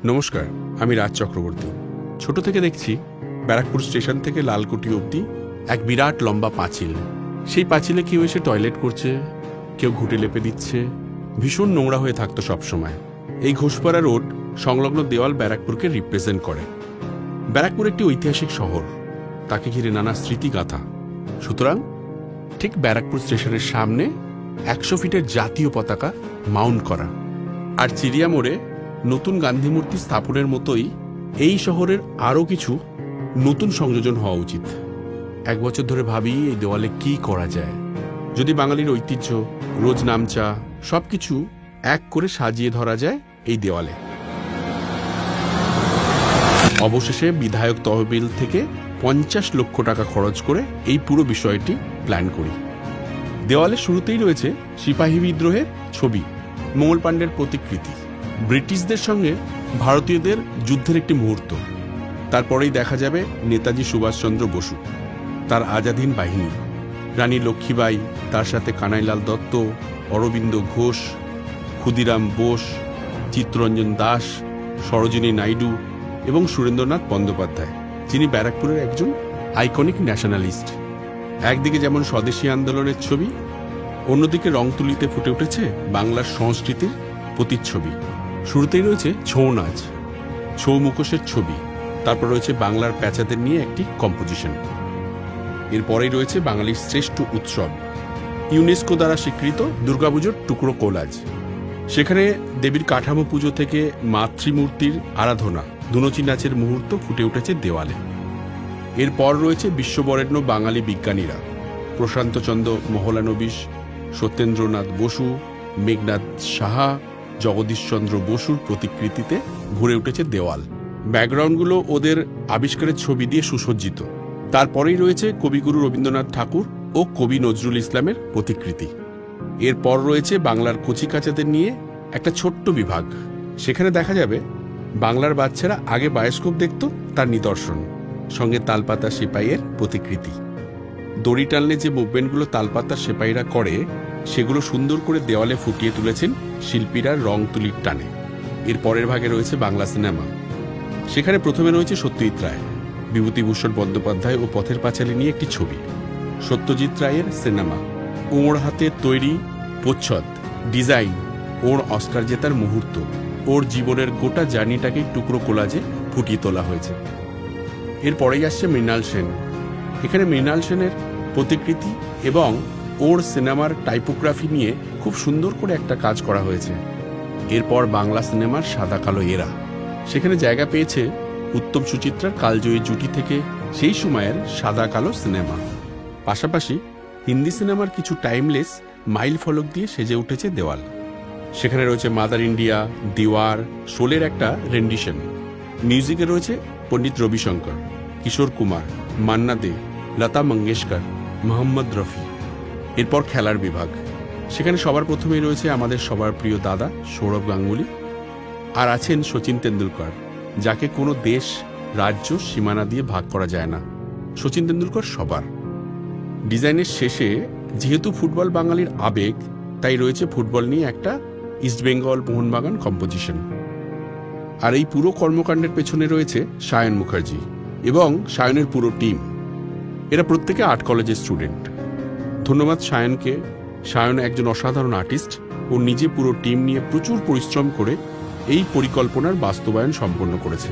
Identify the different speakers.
Speaker 1: নমস্কার, আমি রাজ চক্রবর্তী। ছোট থেকে দেখছি ব্যারাকপুর স্টেশন থেকে লালকুটি অবধি এক বিরাট লম্বা পাঁচিল। সেই পাঁচিলে কেউ এসে টয়লেট করছে, কেউ ঘুঁটে লেপে দিচ্ছে। ভীষণ নোংরা হয়ে থাকতো সবসময়। এই ঘোষপাড়া রোড সংলগ্ন দেওয়াল ব্যারাকপুরকে রিপ্রেজেন্ট করে। ব্যারাকপুর একটি ঐতিহাসিক শহর, তাকে ঘিরে নানা স্মৃতিগাথা। সুতরাং ঠিক ব্যারাকপুর স্টেশনের সামনে 100 ফিটের জাতীয় পতাকা মাউন্ট করা। আর চিড়িয়া মোড়ে নতুন গান্ধী মূর্তি স্থাপনের মতোই এই শহরের আরও কিছু নতুন সংযোজন হওয়া উচিত। 1 বছর ধরে ভাবি এই দেওয়ালে কি করা যায়, যদি বাঙালির ঐতিহ্য, রোজ নামচা সবকিছু এক করে সাজিয়ে ধরা যায় এই দেওয়ালে। অবশেষে বিধায়ক তহবিল থেকে 50 লক্ষ টাকা খরচ করে এই পুরো বিষয়টি প্ল্যান করি। দেওয়ালের শুরুতেই রয়েছে সিপাহী বিদ্রোহের ছবি, মঙ্গল পাণ্ডের প্রতিকৃতি, ব্রিটিশদের সঙ্গে ভারতীয়দের যুদ্ধের একটি মুহূর্ত। তারপরেই দেখা যাবে নেতাজি সুভাষচন্দ্র বসু, তার আজাদ হিন্দ বাহিনী, রানী লক্ষ্মীবাই, তার সাথে কানাইলাল দত্ত, অরবিন্দ ঘোষ, ক্ষুদিরাম বোস, চিত্তরঞ্জন দাস, সরোজিনী নাইডু এবং সুরেন্দ্রনাথ বন্দ্যোপাধ্যায়, যিনি ব্যারাকপুরের একজন আইকনিক ন্যাশনালিস্ট। একদিকে যেমন স্বদেশী আন্দোলনের ছবি, অন্যদিকে রংতুলিতে ফুটে উঠেছে বাংলার সংস্কৃতির প্রতিচ্ছবি। শুরুতেই রয়েছে ছৌ নাচ, ছৌ মুখোশের ছবি, তারপর রয়েছে বাংলার প্যাঁচাদের নিয়ে একটি কম্পোজিশন। এরপরেই রয়েছে বাঙালির শ্রেষ্ঠ উৎসব, ইউনেস্কো দ্বারা স্বীকৃত দুর্গাপুজোর টুকরো কোলাজ। সেখানে দেবীর কাঠামো পুজো থেকে মাতৃমূর্তির আরাধনা, ধুনুচি নাচের মুহূর্ত ফুটে উঠেছে দেওয়ালে। এরপর রয়েছে বিশ্ববরেণ্য বাঙালি বিজ্ঞানীরা, প্রশান্তচন্দ্র মহলানবিশ, সত্যেন্দ্রনাথ বসু, মেঘনাথ সাহা, জগদীশচন্দ্র বসুর প্রতিকৃতিতে ভরে উঠেছে দেওয়াল। ব্যাকগ্রাউন্ডগুলো ওদের আবিষ্কারের ছবি দিয়ে সুসজ্জিত। তারপরেই রয়েছে কবিগুরু রবীন্দ্রনাথ ঠাকুর ও কবি নজরুল ইসলামের প্রতিকৃতি। এরপর রয়েছে বাংলার কচিকাঁচাদের নিয়ে একটা ছোট্ট বিভাগ। সেখানে দেখা যাবে বাংলার বাচ্চারা আগে বায়োস্কোপ দেখত, তার নিদর্শন, সঙ্গে তালপাতা সেপাইয়ের প্রতিকৃতি। দড়ি টানলে যে মুভমেন্টগুলো তালপাতা সেপাইরা করে, সেগুলো সুন্দর করে দেওয়ালে ফুটিয়ে তুলেছেন শিল্পীরা রং তুলির টানে। এর পরের ভাগে রয়েছে বাংলা সিনেমা। সেখানে প্রথমে রয়েছে সত্যজিৎ রায়, বিভূতিভূষণ বন্দ্যোপাধ্যায় ও পথের পাঁচালী নিয়ে একটি ছবি। সত্যজিৎ রায়ের সিনেমা, ওর হাতে তৈরি প্রচ্ছদ, ডিজাইন, ওর অস্কার জেতার মুহূর্ত, ওর জীবনের গোটা জার্নিটাকে টুকরো কোলাজে ফুটিয়ে তোলা হয়েছে। এরপরেই আসছে মৃণাল সেন। এখানে মৃণাল সেনের প্রতিকৃতি এবং ওর সিনেমার টাইপোগ্রাফি নিয়ে খুব সুন্দর করে একটা কাজ করা হয়েছে। এরপর বাংলা সিনেমার সাদা কালো এরা, সেখানে জায়গা পেয়েছে উত্তম সুচিত্রার কালজয়ী জুটি থেকে সেই সময়ের সাদা কালো সিনেমা। পাশাপাশি হিন্দি সিনেমার কিছু টাইমলেস মাইল ফলক দিয়ে সেজে উঠেছে দেওয়াল। সেখানে রয়েছে মাদার ইন্ডিয়া, দিওয়ার, শোলের একটা রেন্ডিশন। মিউজিকে রয়েছে পণ্ডিত রবিশঙ্কর, কিশোর কুমার, মান্না দে, লতা মঙ্গেশকর, মোহাম্মদ রফি। এরপর খেলার বিভাগ। সেখানে সবার প্রথমেই রয়েছে আমাদের সবার প্রিয় দাদা সৌরভ গাঙ্গুলি, আর আছেন সচিন তেন্ডুলকর, যাকে কোনো দেশ, রাজ্য, সীমানা দিয়ে ভাগ করা যায় না। সচিন তেন্ডুলকর সবার। ডিজাইনের শেষে যেহেতু ফুটবল বাঙালির আবেগ, তাই রয়েছে ফুটবল নিয়ে একটা ইস্টবেঙ্গল মোহনবাগান কম্পোজিশন। আর এই পুরো কর্মকাণ্ডের পেছনে রয়েছে সায়ন মুখার্জি এবং সায়নের পুরো টিম। এরা প্রত্যেকে আর্ট কলেজের স্টুডেন্ট। ধন্যবাদ সায়নকে। সায়ন একজন অসাধারণ আর্টিস্ট ও নিজে পুরো টিম নিয়ে প্রচুর পরিশ্রম করে এই পরিকল্পনার বাস্তবায়ন সম্পন্ন করেছে।